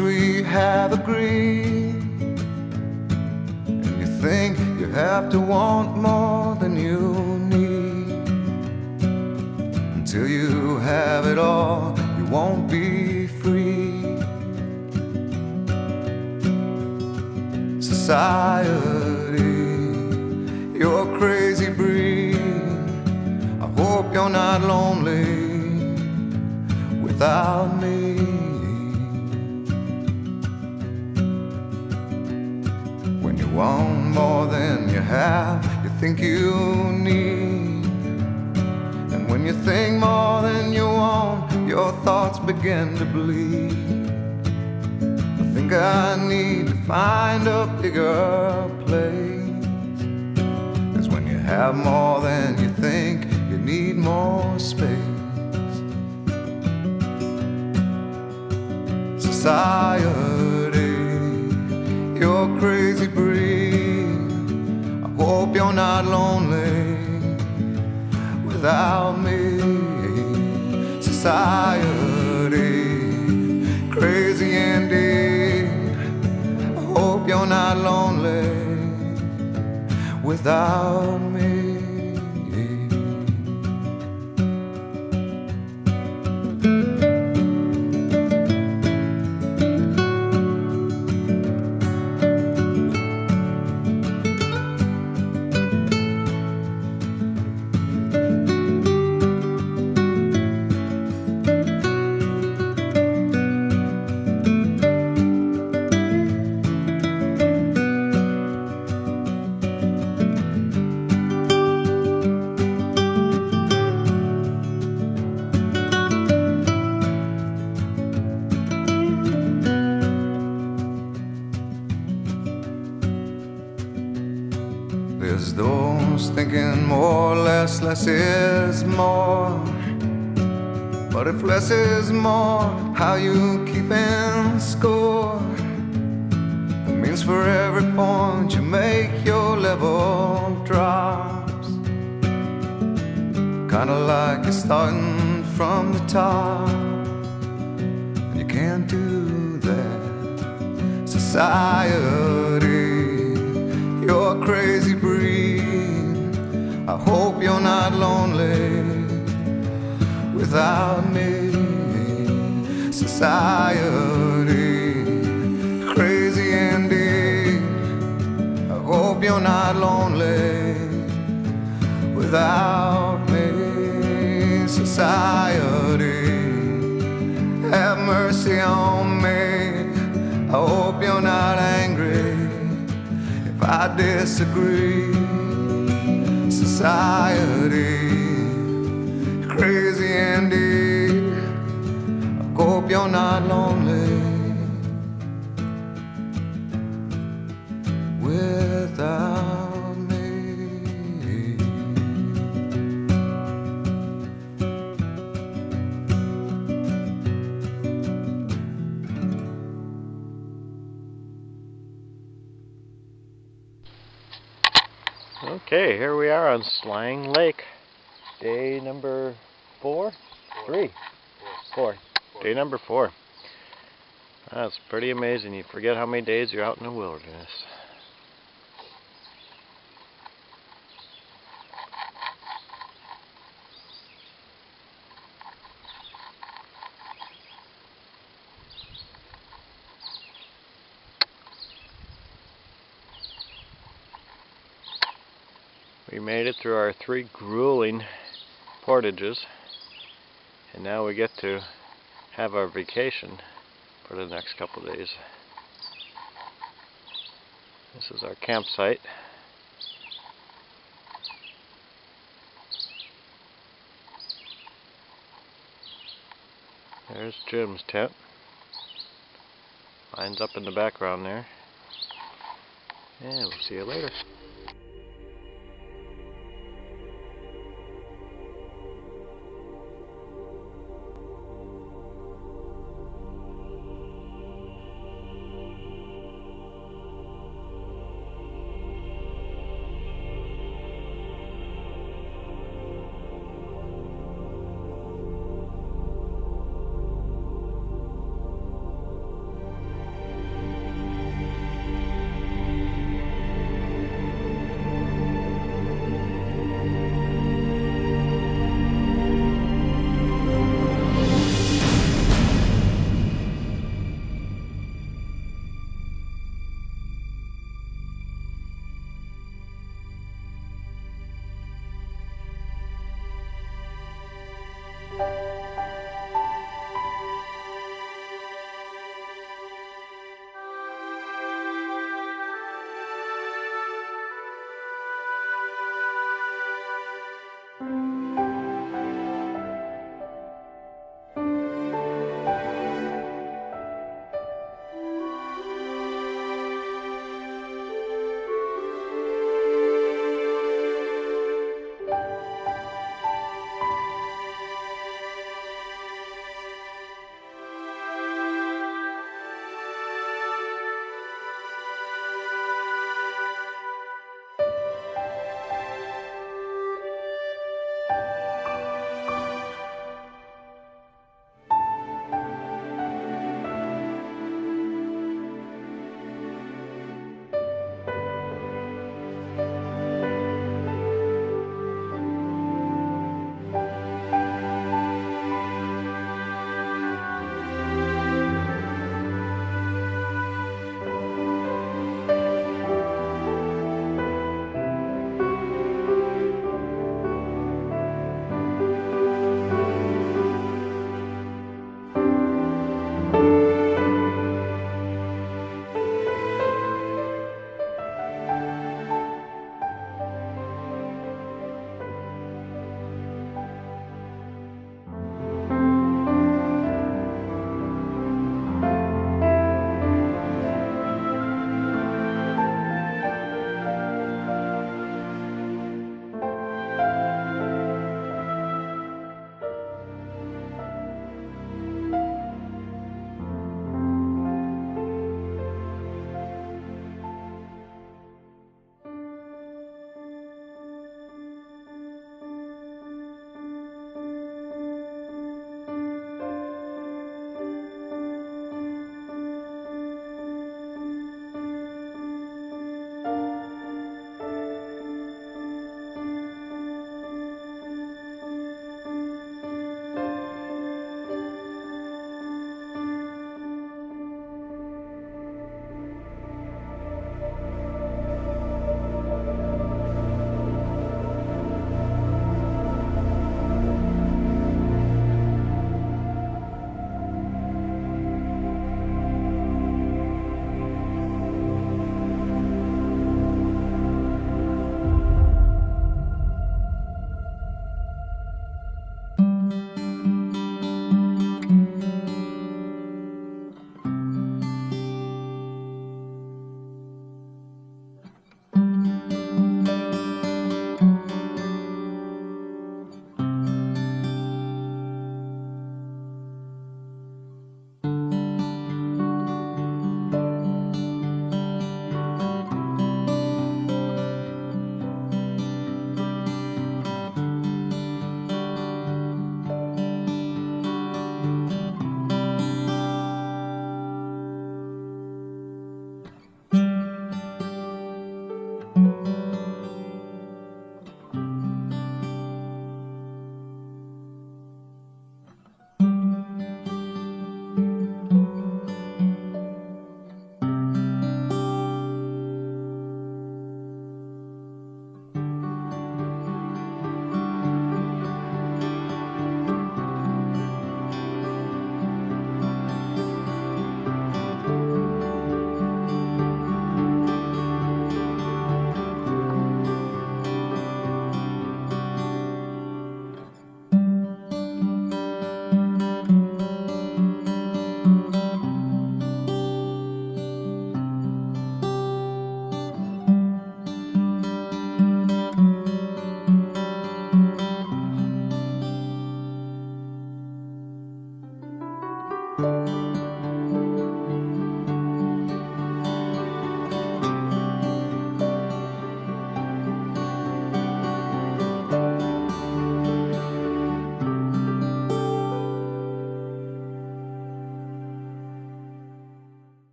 which we have agreed. And you think you have to want more than you need. Until you have it all, you won't be free. Society, you're a crazy breed. I hope you're not lonely without me. When you want more than you have, you think you need. And when you think more than you want, your thoughts begin to bleed. I think I need to find a bigger place. 'Cause when you have more than you think, you need more space. Society, you're a crazy breed. I hope you're not lonely without me. Society, crazy indeed. I hope you're not lonely without me. There's those thinking more or less is more. But if less is more, how you keeping score? It means for every point you make, your level drops. Kinda like you're starting from the top, and you can't do that. Society, you're a crazy breed. I hope you're not lonely without me. Society, crazy indeed. I hope you're not lonely without me. Society, have mercy on me. I hope you're not angry if I disagree. Society, crazy indeed. I hope you're not lonely without me. Okay, here we are on Slang Lake. Day number 4? 3? 4. Day number 4. That's pretty amazing. You forget how many days you're out in the wilderness. We made it through our 3 grueling portages, and now we get to have our vacation for the next couple days. This is our campsite. There's Jim's tent. Mine's up in the background there. And we'll see you later.